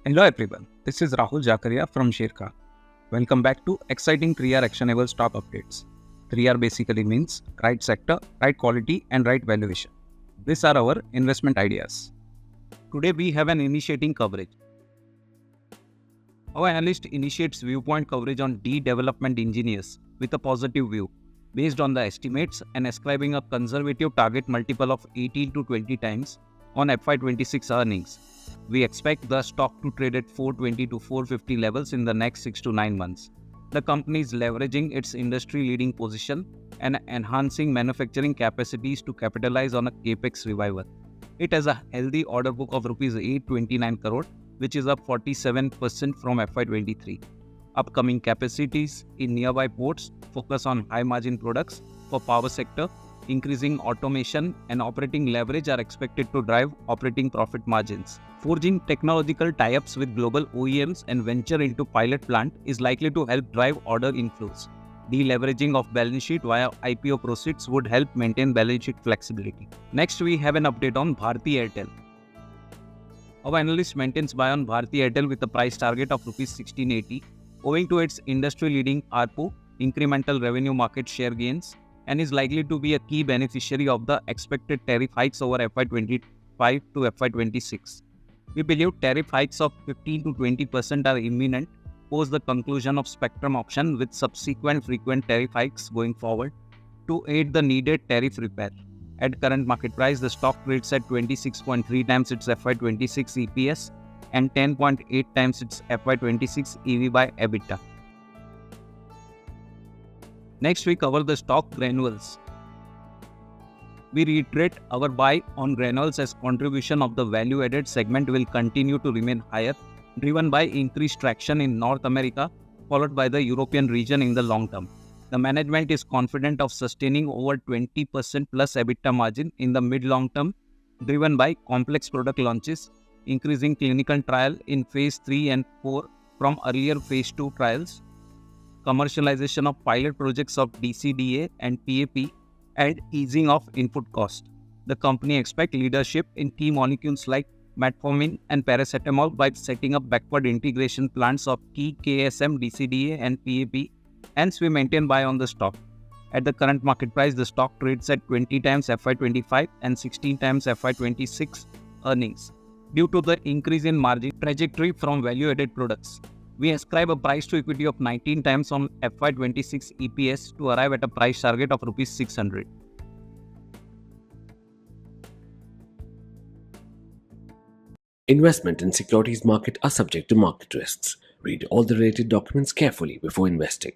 Hello everyone, this is Rahul Jakaria from Sharekhan. Welcome back to exciting 3R actionable stock updates. 3R basically means right sector, right quality and right valuation. These are our investment ideas. Today we have an initiating coverage. Our analyst initiates viewpoint coverage on DEE Development Engineers with a positive view based on the estimates and ascribing a conservative target multiple of 18 to 20 times on FY26 earnings. We expect the stock to trade at 420 to 450 levels in the next 6 to 9 months. The company is leveraging its industry-leading position and enhancing manufacturing capacities to capitalize on a capex revival. It has a healthy order book of Rs 829 crore, which is up 47% from FY23. Upcoming capacities in nearby ports focus on high-margin products for power sector. Increasing automation and operating leverage are expected to drive operating profit margins. Forging technological tie-ups with global OEMs and venture into pilot plant is likely to help drive order inflows. Deleveraging of balance sheet via IPO proceeds would help maintain balance sheet flexibility. Next, we have an update on Bharti Airtel. Our analyst maintains buy on Bharti Airtel with a price target of Rs 1680, owing to its industry-leading ARPU, incremental revenue market share gains, and is likely to be a key beneficiary of the expected tariff hikes over FY25 to FY26. We believe tariff hikes of 15 to 20% are imminent post the conclusion of spectrum auction, with subsequent frequent tariff hikes going forward to aid the needed tariff repair. At current market price, the stock trades at 26.3 times its FY26 EPS and 10.8 times its FY26 EV by EBITDA. Next, we cover the stock Granules. We reiterate our buy on Granules as contribution of the value-added segment will continue to remain higher, driven by increased traction in North America, followed by the European region in the long term. The management is confident of sustaining over 20% plus EBITDA margin in the mid-long term, driven by complex product launches, increasing clinical trial in phase 3 and 4 from earlier phase 2 trials, commercialization of pilot projects of DCDA and PAP, and easing of input cost. The company expects leadership in key molecules like metformin and paracetamol by setting up backward integration plants of key KSM, DCDA and PAP. Hence, we maintain buy on the stock. At the current market price, the stock trades at 20 times FY25 and 16 times FY26 earnings. Due to the increase in margin trajectory from value-added products, we ascribe a price to equity of 19 times on FY26 EPS to arrive at a price target of Rs 600. Investment in securities market are subject to market risks. Read all the related documents carefully before investing.